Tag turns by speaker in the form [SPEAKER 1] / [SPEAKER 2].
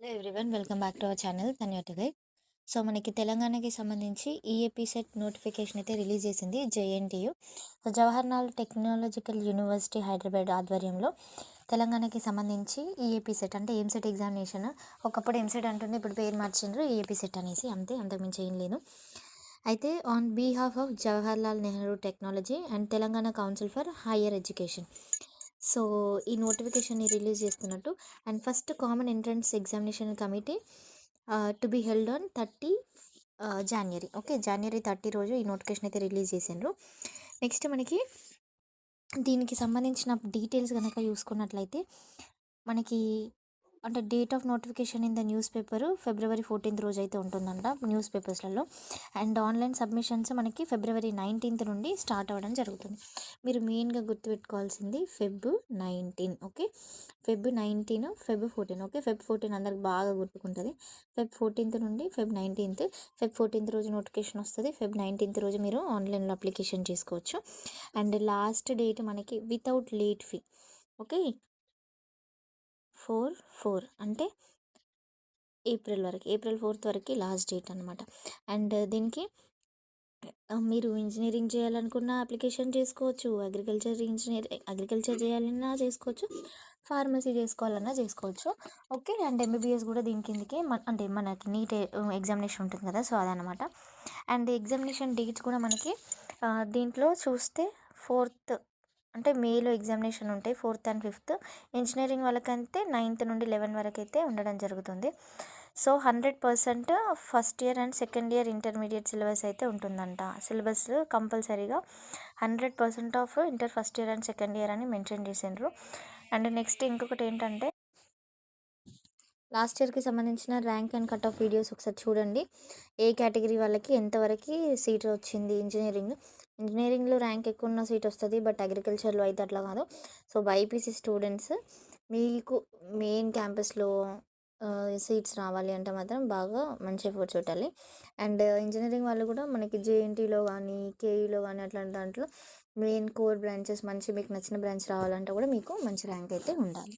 [SPEAKER 1] Hello everyone, welcome back to our channel Dhanyavada guide. So మనకి తెలంగాణకి సంబంధించి ఈఏపీ సెట్ నోటిఫికేషన్ అయితే రిలీజ్ చేసింది JNTU. So Jawaharlal technological university Hyderabad ఆధ్వర్యంలో తెలంగాణకి సంబంధించి ఈఏపీ సెట్ అంటే ఎంసెట్ ఎగ్జామినేషన్. ఒకప్పుడు ఎంసెట్ అంటుంది, ఇప్పుడు పేరు మార్చిండ్రు ఈఏపీ సెట్ అనేసి, అంతే, అంతకుమించి ఏం లేదు. అయితే on behalf of Jawaharlal Nehru technology and Telangana council for higher education, so ఈ నోటిఫికేషన్ని రిలీజ్ చేస్తున్నట్టు. And first common entrance examination committee to be held on 30 January. Okay, జనవరి 30 రోజు ఈ నోటిఫికేషన్ అయితే రిలీజ్ చేసిండ్రు. నెక్స్ట్ మనకి దీనికి సంబంధించిన డీటెయిల్స్ కనుక చూసుకున్నట్లయితే మనకి అంటే date of notification in the news paper ఫిబ్రవరి 14 రోజు అయితే ఉంటుందంట న్యూస్ పేపర్స్లలో. అండ్ ఆన్లైన్ సబ్మిషన్స్ మనకి ఫిబ్రవరి 19 నుండి స్టార్ట్ అవ్వడం జరుగుతుంది. మీరు మెయిన్గా గుర్తుపెట్టుకోవాల్సింది Feb 19. Okay, Feb 19, Feb 14. Okay, Feb 14 అందరికి బాగా గుర్తుకుంటుంది. ఫెబ్ 14 నుండి ఫెబ్ 19. ఫెబ్ 14 రోజు నోటిఫికేషన్ వస్తుంది, ఫెబ్ 19 రోజు మీరు ఆన్లైన్లో అప్లికేషన్ చేసుకోవచ్చు. అండ్ లాస్ట్ డేట్ మనకి వితౌట్ లేట్ ఫీ. ఓకే, 4/4 అంటే ఏప్రిల్ 4th వరకు లాస్ట్ డేట్ అనమాట. అండ్ దీనికి మీరు ఇంజనీరింగ్ చేయాలనుకున్న అప్లికేషన్ చేసుకోవచ్చు, అగ్రికల్చర్ చేయాలన్నా చేసుకోవచ్చు, ఫార్మసీ చేసుకోవాలన్నా చేసుకోవచ్చు. ఓకే, అండ్ ఎంబీబీఎస్ కూడా దీని కిందకే అంటే మనకి నీట్ ఎగ్జామినేషన్ ఉంటుంది కదా, సో అదనమాట. అండ్ ఎగ్జామినేషన్ డేట్స్ కూడా మనకి దీంట్లో చూస్తే 4th అంటే మేలో ఎగ్జామినేషన్ ఉంటాయి, 4th and 5th. ఇంజనీరింగ్ వాళ్ళకంటే 9th నుండి 11 వరకు అయితే ఉండడం జరుగుతుంది. So 100% first year and second year intermediate syllabus అయితే ఉంటుందంట. సిలబస్ కంపల్సరీగా 100% of inter first year and second year అని మెన్షన్ చేసిండ్రు. అండ్ నెక్స్ట్ ఇంకొకటి ఏంటంటే లాస్ట్ ఇయర్కి సంబంధించిన rank and cut off videos ఒకసారి చూడండి. ఏ కేటగిరీ వాళ్ళకి ఎంతవరకు సీట్ వచ్చింది. ఇంజనీరింగ్లో ర్యాంక్ ఎక్కువ ఉన్న సీట్ వస్తుంది, బట్ అగ్రికల్చర్లో అయితే అట్లా కాదు. సో బైపీసీ స్టూడెంట్స్ మీకు మెయిన్ క్యాంపస్లో సీట్స్ రావాలి అంటే మాత్రం బాగా మంచి ఎఫర్ట్స్ పెట్టాలి. అండ్ ఇంజనీరింగ్ వాళ్ళు కూడా మనకి జేఎన్టీలో కానీ కేఈలో కానీ అట్లాంటి దాంట్లో మెయిన్ కోర్ బ్రాంచెస్ మంచి మీకు నచ్చిన బ్రాంచ్ రావాలంటే కూడా మీకు మంచి ర్యాంక్ అయితే ఉండాలి.